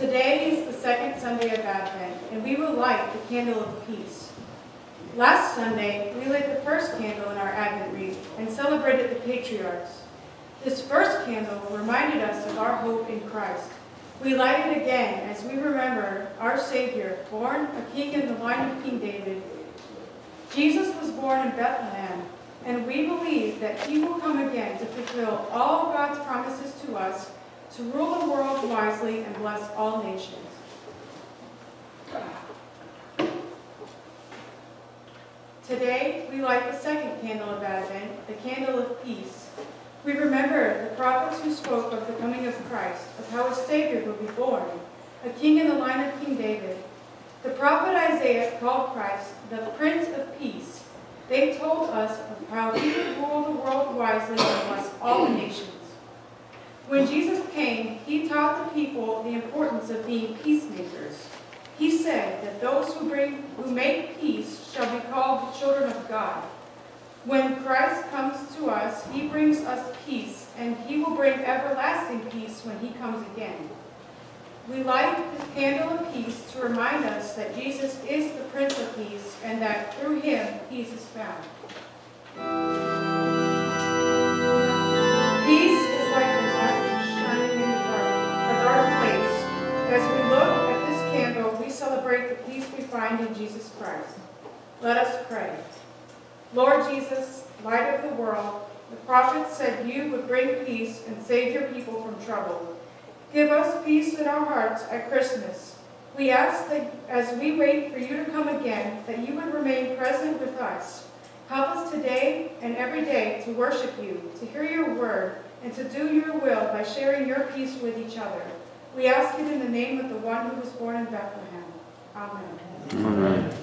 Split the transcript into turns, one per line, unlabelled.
Today is the second Sunday of Advent, and we will light the candle of peace. Last Sunday, we lit the first candle in our Advent wreath and celebrated the patriarchs. This first candle reminded us of our hope in Christ. We light it again as we remember our Savior, born a king in the line of King David. Jesus was born in Bethlehem, and we believe that he will come again to fulfill all God's promises to us, to rule the world wisely and bless all nations. Today, we light the second candle of Advent, the candle of peace. We remember the prophets who spoke of the coming of Christ, of how a Savior will be born, a king in the line of King David. The prophet Isaiah called Christ the Prince of Peace. They told us of how he would rule the world wisely and bless all the nations. When Jesus came, he taught the people the importance of being peacemakers. He said that those who make peace shall be called the children of God. When Christ comes to us, he brings us peace, and he will bring everlasting peace when he comes again. We light the candle of peace to remind us that Jesus is the Prince of Peace, and that through him peace is found. Peace is like a light shining in a dark place. As we look at this candle, we celebrate the peace we find in Jesus Christ. Let us pray. Lord Jesus, light of the world, the prophets said you would bring peace and save your people from trouble. Give us peace in our hearts at Christmas. We ask that as we wait for you to come again, that you would remain present with us. Help us today and every day to worship you, to hear your word, and to do your will by sharing your peace with each other. We ask it in the name of the one who was born in Bethlehem. Amen.
Amen.